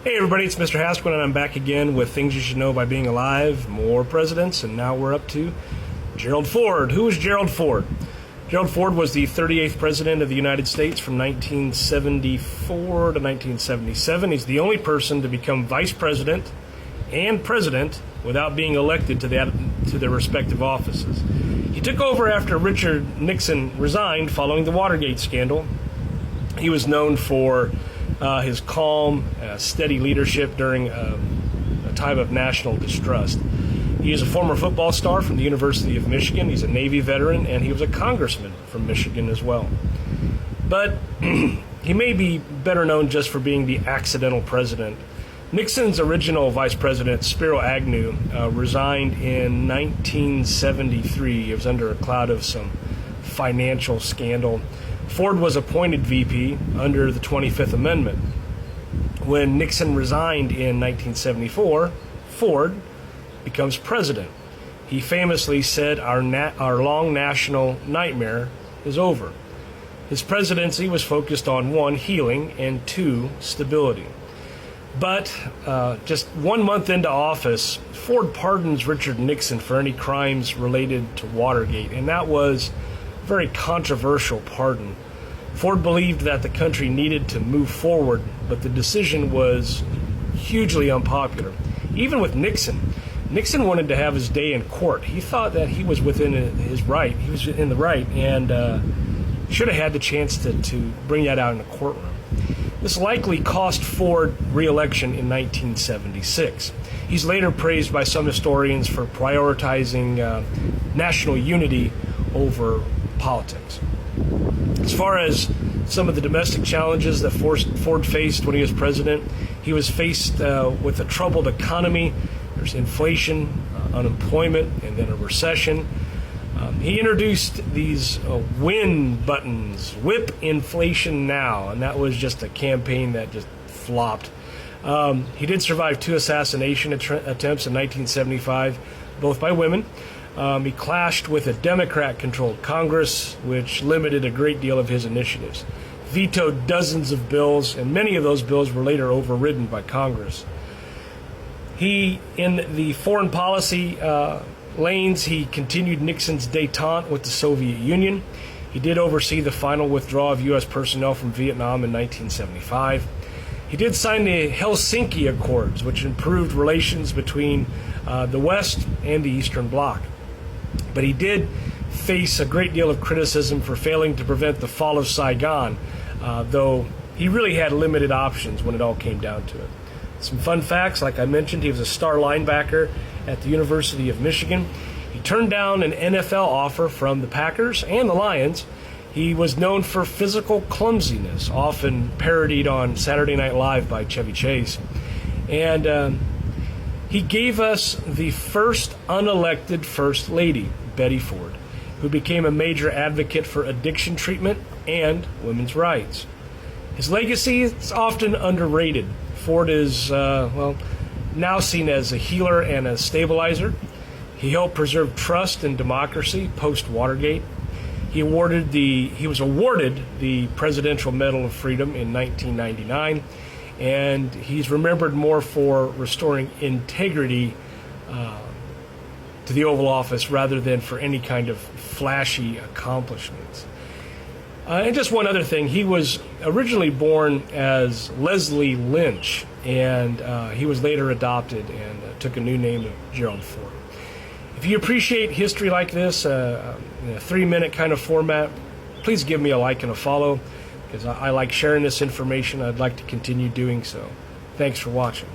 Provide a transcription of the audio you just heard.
Hey everybody, it's Mr. Haskell, and I'm back again with things you should know by being alive, more presidents, and now we're up to Gerald Ford. Who is Gerald Ford? Gerald Ford was the 38th president of the United States from 1974 to 1977. He's the only person to become vice president and president without being elected to their respective offices. He took over after Richard Nixon resigned following the Watergate scandal. He was known for his calm, steady leadership during a time of national distrust. He is a former football star from the University of Michigan. He's a Navy veteran, and he was a congressman from Michigan as well. But he may be better known just for being the accidental president. Nixon's original vice president, Spiro Agnew, resigned in 1973. It was under a cloud of some financial scandal. Ford was appointed VP under the 25th Amendment. When Nixon resigned in 1974, Ford becomes president. He famously said, our long national nightmare is over. His presidency was focused on 1, healing, and 2, stability. But just 1 month into office, Ford pardons Richard Nixon for any crimes related to Watergate, and that was a very controversial pardon. Ford believed that the country needed to move forward, but the decision was hugely unpopular. Even with Nixon, Nixon wanted to have his day in court. He thought that he was within his right. He was in the right, and should have had the chance to bring that out in the courtroom. This likely cost Ford re-election in 1976. He's later praised by some historians for prioritizing national unity over politics. As far as some of the domestic challenges that Ford faced when he was president, he was faced with a troubled economy. There's inflation, unemployment, and then a recession. He introduced these win buttons, whip inflation now, and that was just a campaign that just flopped. He did survive 2 assassination attempts in 1975, both by women. He clashed with a Democrat-controlled Congress, which limited a great deal of his initiatives, vetoed dozens of bills, and many of those bills were later overridden by Congress. He, in the foreign policy lanes, he continued Nixon's détente with the Soviet Union. He did oversee the final withdrawal of U.S. personnel from Vietnam in 1975. He did sign the Helsinki Accords, which improved relations between the West and the Eastern Bloc. But he did face a great deal of criticism for failing to prevent the fall of Saigon, though he really had limited options when it all came down to it. Some fun facts, like I mentioned, he was a star linebacker at the University of Michigan. He turned down an NFL offer from the Packers and the Lions. He was known for physical clumsiness, often parodied on Saturday Night Live by Chevy Chase. And he gave us the first unelected First Lady, Betty Ford, who became a major advocate for addiction treatment and women's rights. His legacy is often underrated. Ford is, now seen as a healer and a stabilizer. He helped preserve trust and democracy post-Watergate. He was awarded the Presidential Medal of Freedom in 1999, and he's remembered more for restoring integrity to the Oval Office rather than for any kind of flashy accomplishments. And just one other thing, he was originally born as Leslie Lynch, and he was later adopted and took a new name of Gerald Ford. If you appreciate history like this, in a 3-minute kind of format, please give me a like and a follow, because I like sharing this information. I'd like to continue doing so. Thanks for watching.